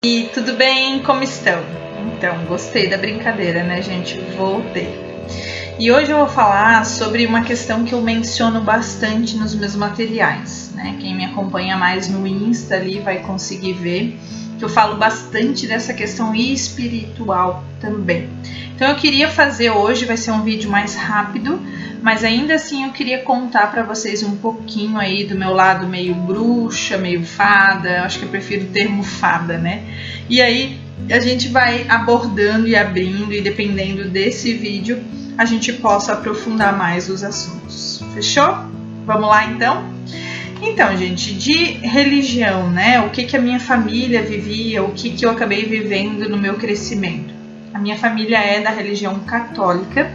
E tudo bem? Como estão? Então, gostei da brincadeira, né, gente? Voltei. E hoje eu vou falar sobre uma questão que eu menciono bastante nos meus materiais, né? Quem me acompanha mais no Insta ali vai conseguir ver que eu falo bastante dessa questão espiritual também. Então eu queria fazer hoje, vai ser um vídeo mais rápido, mas ainda assim eu queria contar para vocês um pouquinho aí do meu lado meio bruxa, meio fada, acho que eu prefiro o termo fada, né? E aí a gente vai abordando e abrindo e dependendo desse vídeo a gente possa aprofundar mais os assuntos. Fechou? Vamos lá então? Então, gente, de religião, né? O que a minha família vivia, o que eu acabei vivendo no meu crescimento. A minha família é da religião católica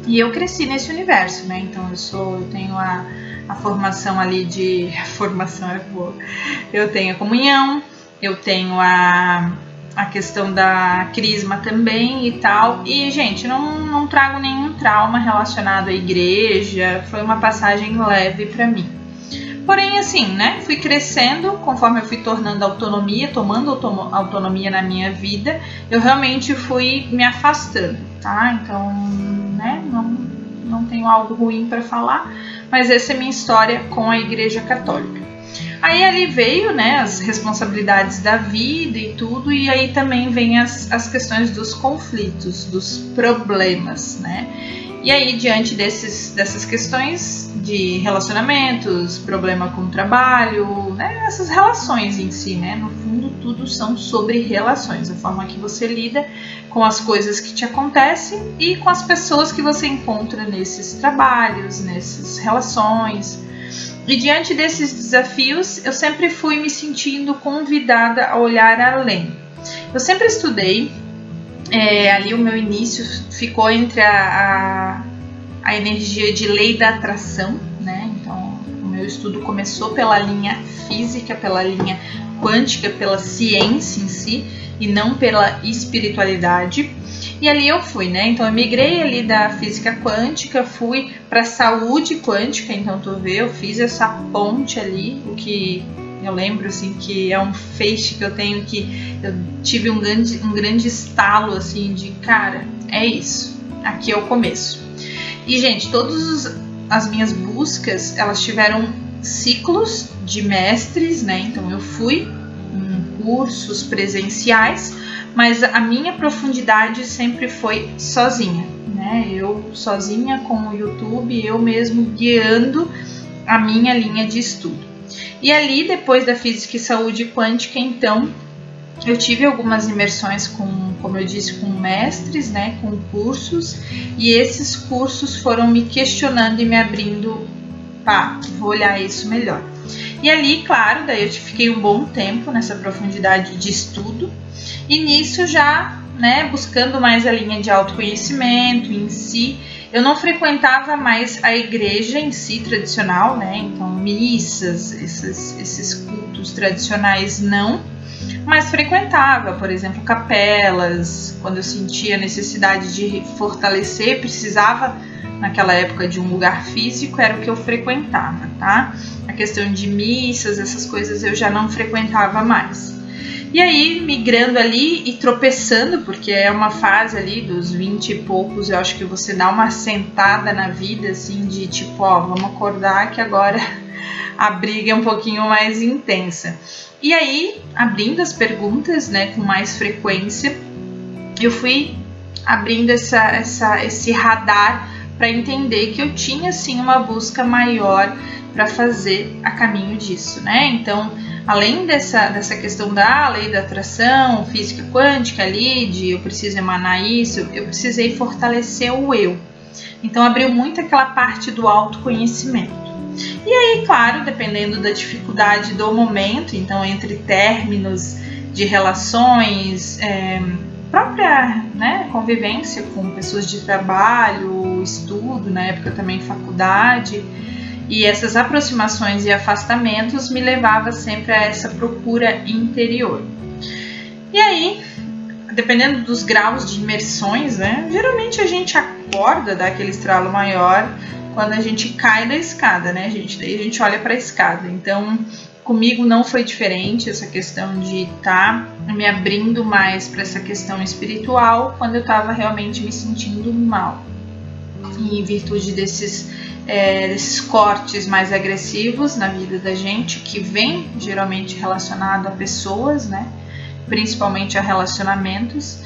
e eu cresci nesse universo, né? Então eu tenho a formação ali de... A formação é boa. Eu tenho a comunhão, eu tenho a questão da crisma também e tal. E, gente, não trago nenhum trauma relacionado à igreja. Foi uma passagem leve pra mim. Porém, assim, né, fui crescendo, conforme eu fui tomando autonomia na minha vida, eu realmente fui me afastando, tá? Então, né, não tenho algo ruim para falar, mas essa é a minha história com a Igreja Católica. Aí ali veio, né, as responsabilidades da vida e tudo, e aí também vem as questões dos conflitos, dos problemas, né? E aí, diante dessas questões de relacionamentos, problema com o trabalho, né, essas relações em si, né, no fundo tudo são sobre relações, a forma que você lida com as coisas que te acontecem e com as pessoas que você encontra nesses trabalhos, nessas relações. E diante desses desafios, eu sempre fui me sentindo convidada a olhar além. Eu sempre estudei. Ali o meu início ficou entre a energia de lei da atração, né? Então o meu estudo começou pela linha física, pela linha quântica, pela ciência em si e não pela espiritualidade. E ali eu fui, né? Então eu migrei ali da física quântica, fui para saúde quântica, então tu vê, eu fiz essa ponte ali, o que eu lembro assim que é um feixe que eu tenho, que eu tive um grande estalo assim de cara, é isso, aqui é o começo. E gente, todas as minhas buscas, elas tiveram ciclos de mestres, né? Então eu fui em cursos presenciais, mas a minha profundidade sempre foi sozinha, né? Eu sozinha com o YouTube, eu mesmo guiando a minha linha de estudo. E ali, depois da física e saúde quântica, então, eu tive algumas imersões como eu disse, com mestres, né, com cursos, e esses cursos foram me questionando e me abrindo, vou olhar isso melhor. E ali, claro, daí eu fiquei um bom tempo nessa profundidade de estudo, e nisso já, né, buscando mais a linha de autoconhecimento em si. Eu não frequentava mais a igreja em si tradicional, né? Então missas, esses cultos tradicionais não, mas frequentava, por exemplo, capelas, quando eu sentia necessidade de fortalecer, precisava naquela época de um lugar físico, era o que eu frequentava, tá? A questão de missas, essas coisas eu já não frequentava mais. E aí, migrando ali e tropeçando, porque é uma fase ali dos 20 e poucos, eu acho que você dá uma sentada na vida, assim, de tipo, vamos acordar que agora a briga é um pouquinho mais intensa. E aí, abrindo as perguntas, né, com mais frequência, eu fui abrindo esse radar para entender que eu tinha, sim, uma busca maior para fazer a caminho disso, né? Então, além dessa questão da lei da atração, física quântica ali, de eu preciso emanar isso, eu precisei fortalecer o eu. Então abriu muito aquela parte do autoconhecimento. E aí, claro, dependendo da dificuldade do momento, então entre términos de relações, própria, né, convivência com pessoas de trabalho, estudo, na época também faculdade, e essas aproximações e afastamentos me levava sempre a essa procura interior. E aí, dependendo dos graus de imersões, né, geralmente a gente acorda, dá aquele estralo maior quando a gente cai da escada, né, gente? Daí a gente olha para a escada. Então, comigo não foi diferente essa questão de estar me abrindo mais para essa questão espiritual quando eu estava realmente me sentindo mal. E em virtude desses cortes mais agressivos na vida da gente, que vem geralmente relacionado a pessoas, né? Principalmente a relacionamentos,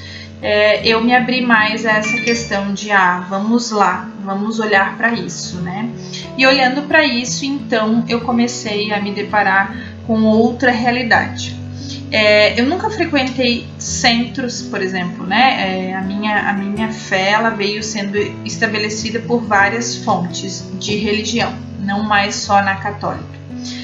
eu me abri mais a essa questão de vamos lá, vamos olhar para isso, né? E olhando para isso, então, eu comecei a me deparar com outra realidade. Eu nunca frequentei centros, por exemplo, né? A minha fé, ela veio sendo estabelecida por várias fontes de religião, não mais só na católica.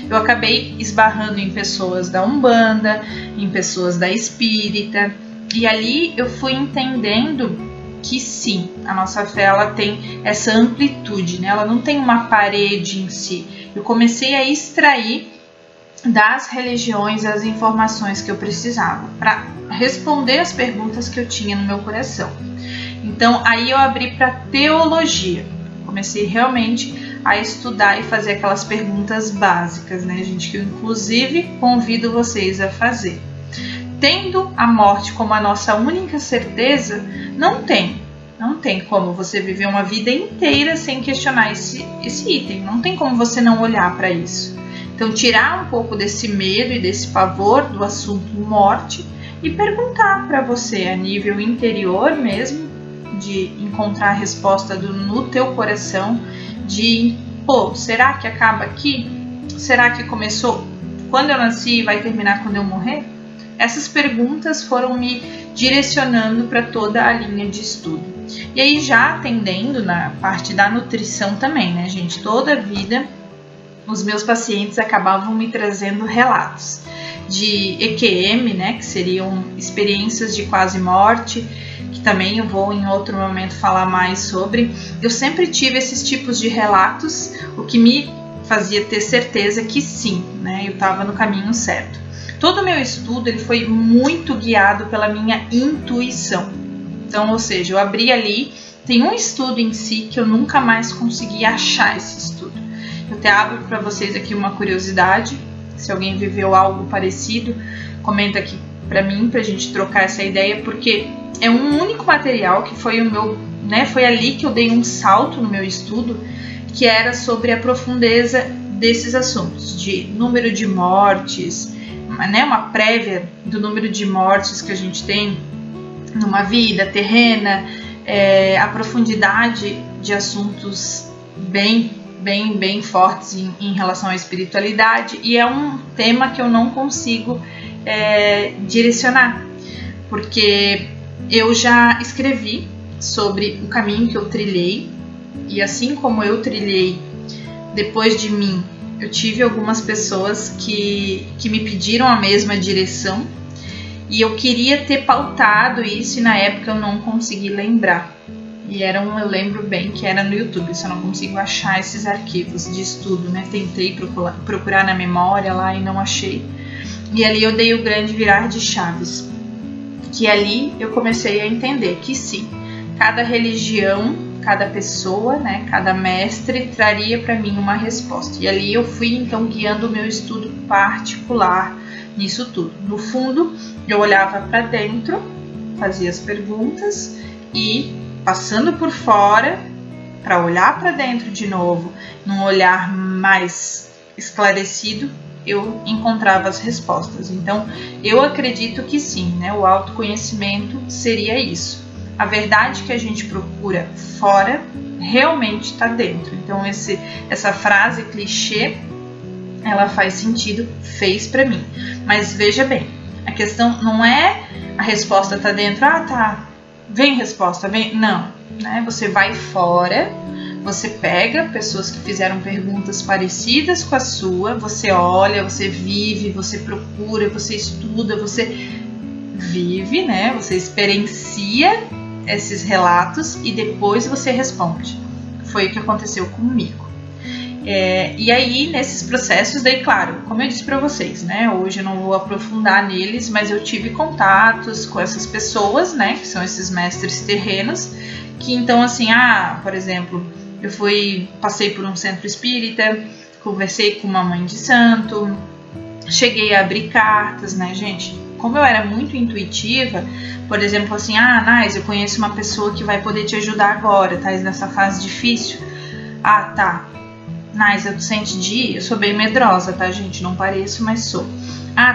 Eu acabei esbarrando em pessoas da Umbanda, em pessoas da Espírita, e ali eu fui entendendo que sim, a nossa fé, ela tem essa amplitude, né? Ela não tem uma parede em si. Eu comecei a extrair das religiões as informações que eu precisava para responder as perguntas que eu tinha no meu coração. Então aí eu abri para teologia, comecei realmente a estudar e fazer aquelas perguntas básicas, né, gente, que eu inclusive convido vocês a fazer. Tendo a morte como a nossa única certeza, não tem como você viver uma vida inteira sem questionar esse item, não tem como você não olhar para isso. Então, tirar um pouco desse medo e desse pavor do assunto morte e perguntar para você a nível interior mesmo, de encontrar a resposta no teu coração, de, será que acaba aqui? Será que começou quando eu nasci e vai terminar quando eu morrer? Essas perguntas foram me direcionando para toda a linha de estudo. E aí, já atendendo na parte da nutrição também, né, gente? Toda a vida os meus pacientes acabavam me trazendo relatos de EQM, né, que seriam experiências de quase morte, que também eu vou em outro momento falar mais sobre. Eu sempre tive esses tipos de relatos, o que me fazia ter certeza que sim, né, eu estava no caminho certo. Todo o meu estudo ele foi muito guiado pela minha intuição. Então, ou seja, eu abri ali, tem um estudo em si que eu nunca mais consegui achar esse estudo. Eu até abro para vocês aqui uma curiosidade, se alguém viveu algo parecido, comenta aqui para mim, para a gente trocar essa ideia, porque é um único material que foi o meu, né, foi ali que eu dei um salto no meu estudo, que era sobre a profundeza desses assuntos, de número de mortes, né, uma prévia do número de mortes que a gente tem numa vida terrena, a profundidade de assuntos bem fortes em relação à espiritualidade, e é um tema que eu não consigo direcionar, porque eu já escrevi sobre o caminho que eu trilhei, e assim como eu trilhei, depois de mim, eu tive algumas pessoas que me pediram a mesma direção, e eu queria ter pautado isso, e na época eu não consegui lembrar. E eu lembro bem que era no YouTube, só não consigo achar esses arquivos de estudo, né? Tentei procurar na memória lá e não achei. E ali eu dei o grande virar de chaves. Que ali eu comecei a entender que sim, cada religião, cada pessoa, né? Cada mestre traria para mim uma resposta. E ali eu fui então guiando o meu estudo particular nisso tudo. No fundo, eu olhava para dentro, fazia as perguntas e passando por fora para olhar para dentro de novo, num olhar mais esclarecido, eu encontrava as respostas. Então, eu acredito que sim, né? O autoconhecimento seria isso. A verdade que a gente procura fora realmente está dentro. Então, essa frase clichê, ela faz sentido, fez para mim. Mas veja bem, a questão não é a resposta tá dentro, tá. Vem resposta, vem. Não, né? Você vai fora, você pega pessoas que fizeram perguntas parecidas com a sua, você olha, você vive, você procura, você estuda, você vive, né? Você experiencia esses relatos e depois você responde. Foi o que aconteceu comigo. E aí, nesses processos, daí, claro, como eu disse para vocês, né? Hoje eu não vou aprofundar neles, mas eu tive contatos com essas pessoas, né? Que são esses mestres terrenos, que então, assim, por exemplo, passei por um centro espírita, conversei com uma mãe de santo, cheguei a abrir cartas, né, gente? Como eu era muito intuitiva, por exemplo, assim, Nais, eu conheço uma pessoa que vai poder te ajudar agora, tá? Nessa fase difícil. Tá. Nais, tu sente de ir? Eu sou bem medrosa, tá, gente? Não pareço, mas sou.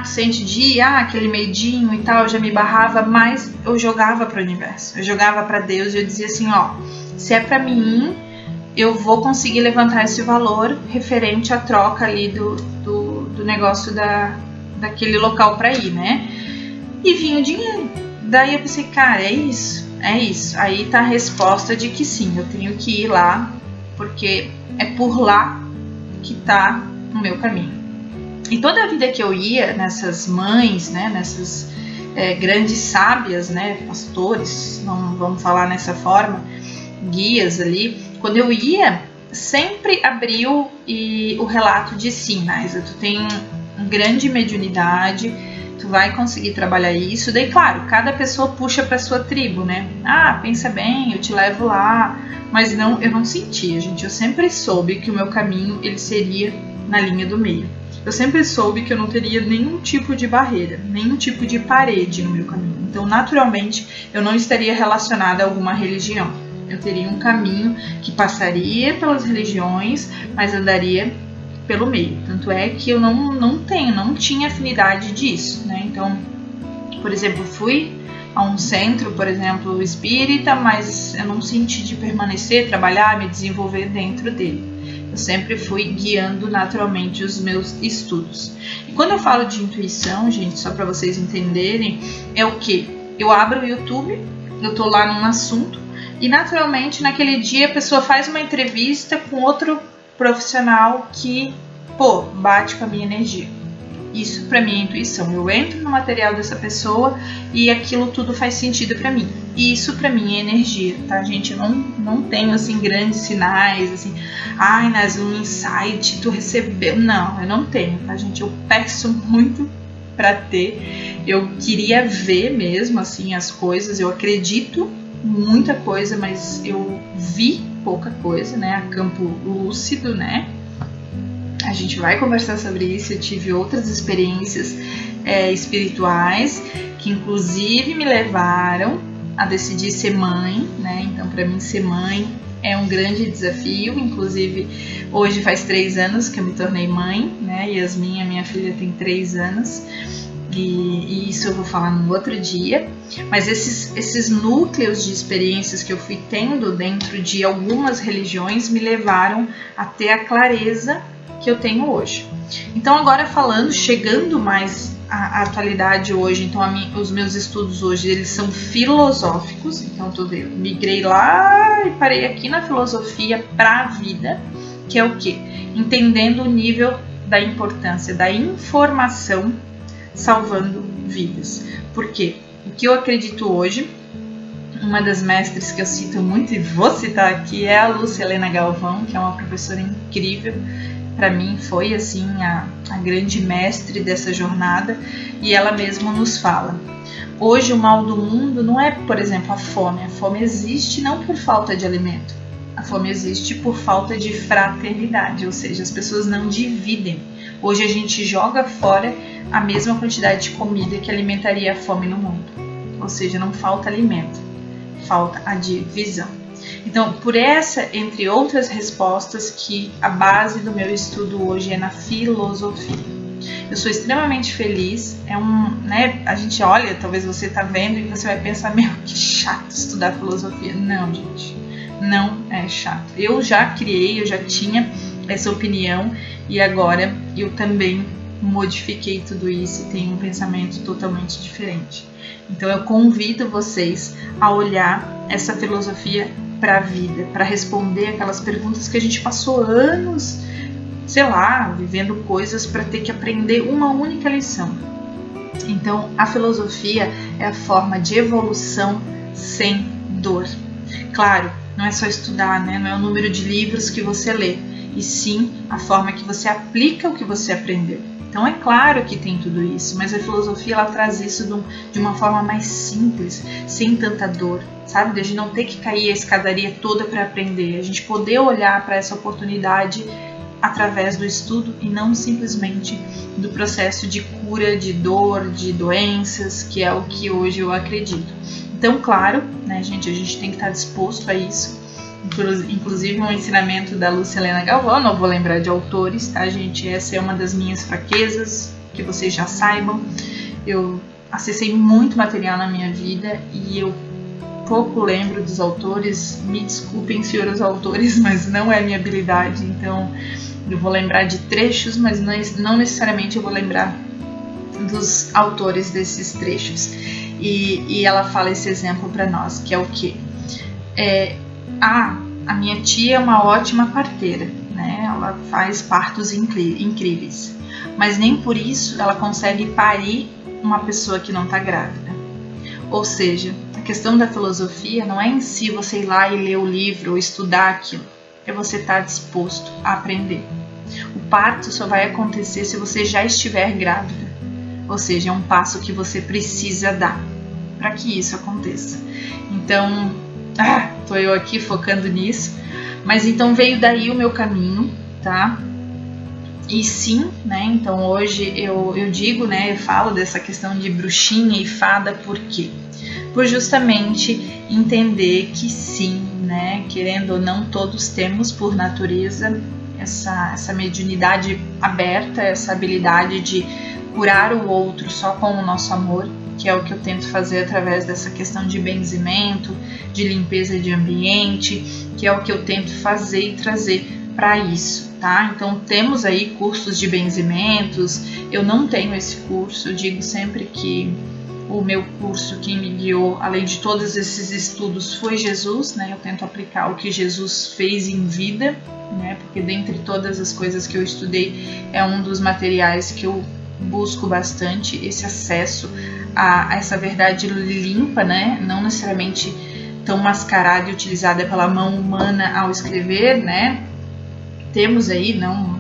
Tu sente de ir? Aquele medinho e tal, eu já me barrava, mas eu jogava pro universo. Eu jogava pra Deus e eu dizia assim, se é pra mim, eu vou conseguir levantar esse valor referente à troca ali do negócio daquele local pra ir, né? E vinha o dinheiro. Daí eu pensei, cara, é isso. Aí tá a resposta de que sim, eu tenho que ir lá, porque é por lá que tá o meu caminho. E toda a vida que eu ia nessas mães, né, nessas grandes sábias, né, pastores, vamos falar nessa forma, guias ali, quando eu ia, sempre abriu o relato de sim, Naisa, tu tem grande mediunidade, tu vai conseguir trabalhar isso. Daí, claro, cada pessoa puxa para sua tribo, né? Pensa bem, eu te levo lá. Mas não, eu não sentia, gente. Eu sempre soube que o meu caminho ele seria na linha do meio. Eu sempre soube que eu não teria nenhum tipo de barreira, nenhum tipo de parede no meu caminho. Então, naturalmente, eu não estaria relacionada a alguma religião. Eu teria um caminho que passaria pelas religiões, mas andaria pelo meio. Tanto é que eu não tinha afinidade disso, né? Então, por exemplo, fui a um centro, por exemplo, espírita, mas eu não senti de permanecer, trabalhar, me desenvolver dentro dele. Eu sempre fui guiando naturalmente os meus estudos. E quando eu falo de intuição, gente, só para vocês entenderem, é o que? Eu abro o YouTube, eu tô lá num assunto e naturalmente naquele dia a pessoa faz uma entrevista com outro profissional que, bate com a minha energia. Isso para mim é intuição. Eu entro no material dessa pessoa e aquilo tudo faz sentido para mim. E isso para mim é energia, tá, gente? Eu não tenho, assim, grandes sinais, assim, Nas um insight, tu recebeu. Não, eu não tenho, tá, gente? Eu peço muito para ter. Eu queria ver mesmo, assim, as coisas. Eu acredito muita coisa, mas eu vi pouca coisa, né? A campo lúcido, né? A gente vai conversar sobre isso. Eu tive outras experiências espirituais que inclusive me levaram a decidir ser mãe, né? Então, para mim, ser mãe é um grande desafio. Inclusive, hoje faz 3 anos que eu me tornei mãe, né? Yasmin, a minha filha, tem 3 anos. E isso eu vou falar num outro dia. Mas esses núcleos de experiências que eu fui tendo dentro de algumas religiões me levaram a ter a clareza que eu tenho hoje. Então, agora chegando mais à atualidade hoje, então os meus estudos hoje, eles são filosóficos. Então, eu migrei lá e parei aqui na filosofia para a vida, que é o quê? Entendendo o nível da importância da informação salvando vidas. Por quê? O que eu acredito hoje, uma das mestres que eu cito muito e vou citar aqui é a Lúcia Helena Galvão, que é uma professora incrível. Para mim foi assim a grande mestre dessa jornada, e ela mesma nos fala: hoje o mal do mundo não é, por exemplo, a fome existe não por falta de alimento, a fome existe por falta de fraternidade, ou seja, as pessoas não dividem. Hoje a gente joga fora a mesma quantidade de comida que alimentaria a fome no mundo, ou seja, não falta alimento, falta a divisão. Então, por essa, entre outras respostas, que a base do meu estudo hoje é na filosofia. Eu sou extremamente feliz, a gente olha, talvez você tá vendo e você vai pensar, meu, que chato estudar filosofia. Não, gente, não é chato. Eu já tinha essa opinião e agora eu também modifiquei tudo isso e tenho um pensamento totalmente diferente. Então eu convido vocês a olhar essa filosofia para a vida, para responder aquelas perguntas que a gente passou anos, vivendo coisas para ter que aprender uma única lição. Então a filosofia é a forma de evolução sem dor. Claro, não é só estudar, né? Não é o número de livros que você lê, e sim a forma que você aplica o que você aprendeu. Então é claro que tem tudo isso, mas a filosofia ela traz isso de uma forma mais simples, sem tanta dor, sabe? De a gente não ter que cair a escadaria toda para aprender, a gente poder olhar para essa oportunidade através do estudo e não simplesmente do processo de cura de dor, de doenças, que é o que hoje eu acredito. Então, claro, né, gente, a gente tem que estar disposto a isso. Inclusive um ensinamento da Lúcia Helena Galvão, não vou lembrar de autores, tá, gente? Essa é uma das minhas fraquezas, que vocês já saibam. Eu acessei muito material na minha vida e eu pouco lembro dos autores. Me desculpem, senhores autores, mas não é minha habilidade. Então, eu vou lembrar de trechos, mas não necessariamente eu vou lembrar dos autores desses trechos. E ela fala esse exemplo para nós, que é o quê? A minha tia é uma ótima parteira, né? Ela faz partos incríveis, mas nem por isso ela consegue parir uma pessoa que não está grávida. Ou seja, a questão da filosofia não é em si você ir lá e ler o livro ou estudar aquilo, é você estar disposto a aprender. O parto só vai acontecer se você já estiver grávida, ou seja, é um passo que você precisa dar para que isso aconteça. Então, tô eu aqui focando nisso, mas então veio daí o meu caminho, tá? E sim, né? Então hoje eu digo, né? Eu falo dessa questão de bruxinha e fada, por quê? Por justamente entender que sim, né? Querendo ou não, todos temos por natureza essa mediunidade aberta, essa habilidade de curar o outro só com o nosso amor, que é o que eu tento fazer através dessa questão de benzimento, de limpeza de ambiente, que é o que eu tento fazer e trazer para isso, tá? Então temos aí cursos de benzimentos. Eu não tenho esse curso, eu digo sempre que o meu curso, quem me guiou, além de todos esses estudos, foi Jesus, né? Eu tento aplicar o que Jesus fez em vida, né? Porque dentre todas as coisas que eu estudei, é um dos materiais que eu busco bastante, esse acesso a essa verdade limpa, né? Não necessariamente tão mascarada e utilizada pela mão humana ao escrever, né? Temos aí, não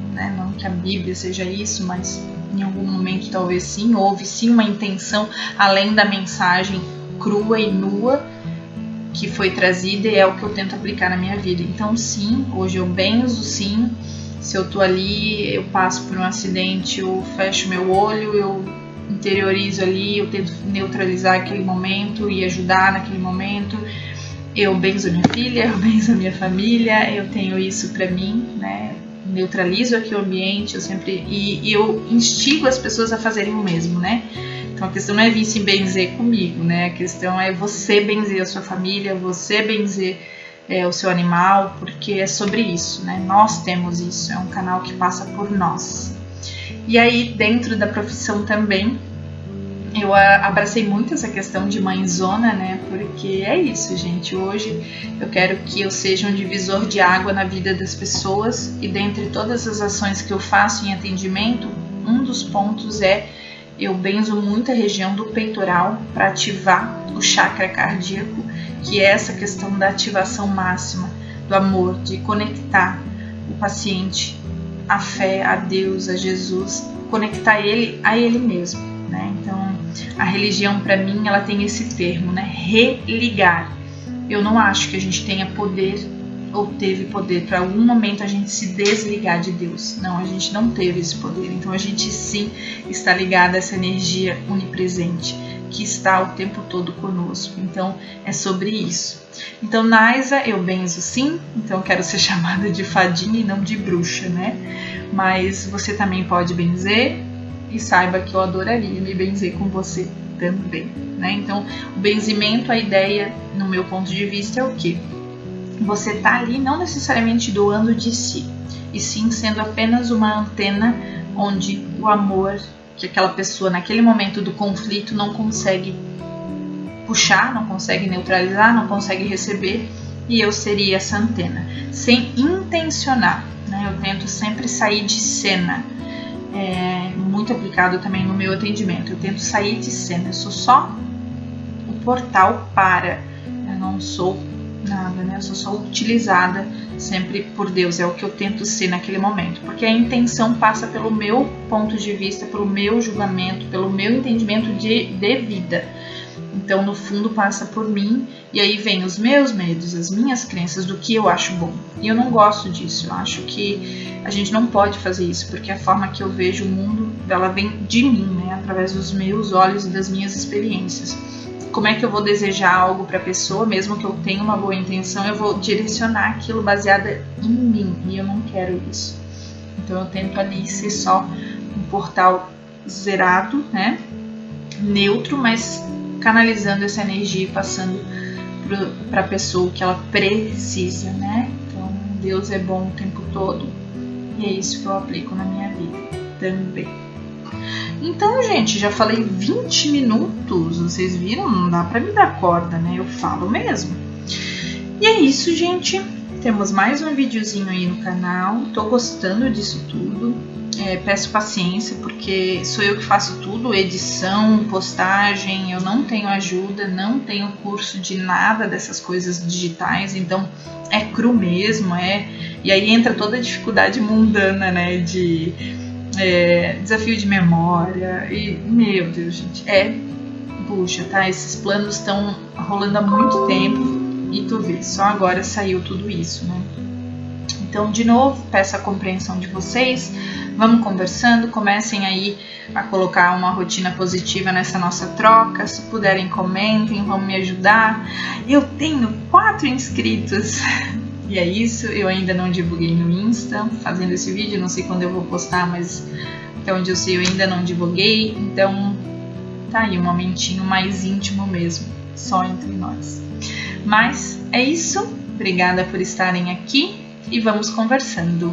que a Bíblia seja isso, mas em algum momento talvez sim, houve sim uma intenção além da mensagem crua e nua que foi trazida, e é o que eu tento aplicar na minha vida. Então sim, hoje eu benzo sim. Se eu tô ali, eu passo por um acidente, eu fecho meu olho, eu interiorizo ali, eu tento neutralizar aquele momento e ajudar naquele momento. Eu benzo a minha filha, eu benzo a minha família, eu tenho isso pra mim, né? Neutralizo aqui o ambiente, e eu instigo as pessoas a fazerem o mesmo, né? Então a questão não é vir se benzer comigo, né? A questão é você benzer a sua família, você benzer o seu animal, porque é sobre isso, né? Nós temos isso, é um canal que passa por nós. E aí, dentro da profissão também, eu abracei muito essa questão de mãezona, né? Porque é isso, gente. Hoje eu quero que eu seja um divisor de água na vida das pessoas, e dentre todas as ações que eu faço em atendimento, um dos pontos é eu benzo muito a região do peitoral para ativar o chakra cardíaco, que é essa questão da ativação máxima do amor, de conectar o paciente à fé, a Deus, a Jesus, conectar ele a ele mesmo, né? Então, a religião para mim, ela tem esse termo, né? Religar. Eu não acho que a gente tenha poder ou teve poder para algum momento a gente se desligar de Deus. Não, a gente não teve esse poder. Então a gente sim está ligado a essa energia onipresente que está o tempo todo conosco. Então é sobre isso. Então, Naisa, eu benzo sim. Então quero ser chamada de fadinha e não de bruxa, né? Mas você também pode benzer, e saiba que eu adoraria me benzer com você também, né? Então o benzimento, a ideia, no meu ponto de vista, é o quê? Você tá ali não necessariamente doando de si, e sim sendo apenas uma antena onde o amor que aquela pessoa naquele momento do conflito não consegue puxar, não consegue neutralizar, não consegue receber, e eu seria essa antena, sem intencionar, né? Eu tento sempre sair de cena, muito aplicado também no meu atendimento. Eu tento sair de cena, eu sou só o portal eu não sou nada, né? Eu sou só utilizada sempre por Deus, é o que eu tento ser naquele momento, porque a intenção passa pelo meu ponto de vista, pelo meu julgamento, pelo meu entendimento de vida. Então, no fundo, passa por mim, e aí vem os meus medos, as minhas crenças do que eu acho bom. E eu não gosto disso, eu acho que a gente não pode fazer isso, porque a forma que eu vejo o mundo, ela vem de mim, né? Através dos meus olhos e das minhas experiências. Como é que eu vou desejar algo para a pessoa, mesmo que eu tenha uma boa intenção, eu vou direcionar aquilo baseado em mim, e eu não quero isso. Então, eu tento ali ser só um portal zerado, né? Neutro, mas canalizando essa energia e passando para a pessoa o que ela precisa, né? Então, Deus é bom o tempo todo e é isso que eu aplico na minha vida também. Então, gente, já falei 20 minutos, vocês viram? Não dá para me dar corda, né? Eu falo mesmo. E é isso, gente. Temos mais um videozinho aí no canal. Tô gostando disso tudo. Peço paciência, porque sou eu que faço tudo, edição, postagem, eu não tenho ajuda, não tenho curso de nada dessas coisas digitais, então é cru mesmo, e aí entra toda a dificuldade mundana, né, de desafio de memória, e meu Deus, gente, puxa, tá, esses planos estão rolando há muito tempo, e tu vê, só agora saiu tudo isso, né. Então, de novo, peço a compreensão de vocês, vamos conversando, comecem aí a colocar uma rotina positiva nessa nossa troca, se puderem comentem, vão me ajudar. Eu tenho 4 inscritos, e é isso, eu ainda não divulguei no Insta, fazendo esse vídeo, não sei quando eu vou postar, mas até onde eu sei eu ainda não divulguei, então tá aí um momentinho mais íntimo mesmo, só entre nós. Mas é isso, obrigada por estarem aqui. E vamos conversando.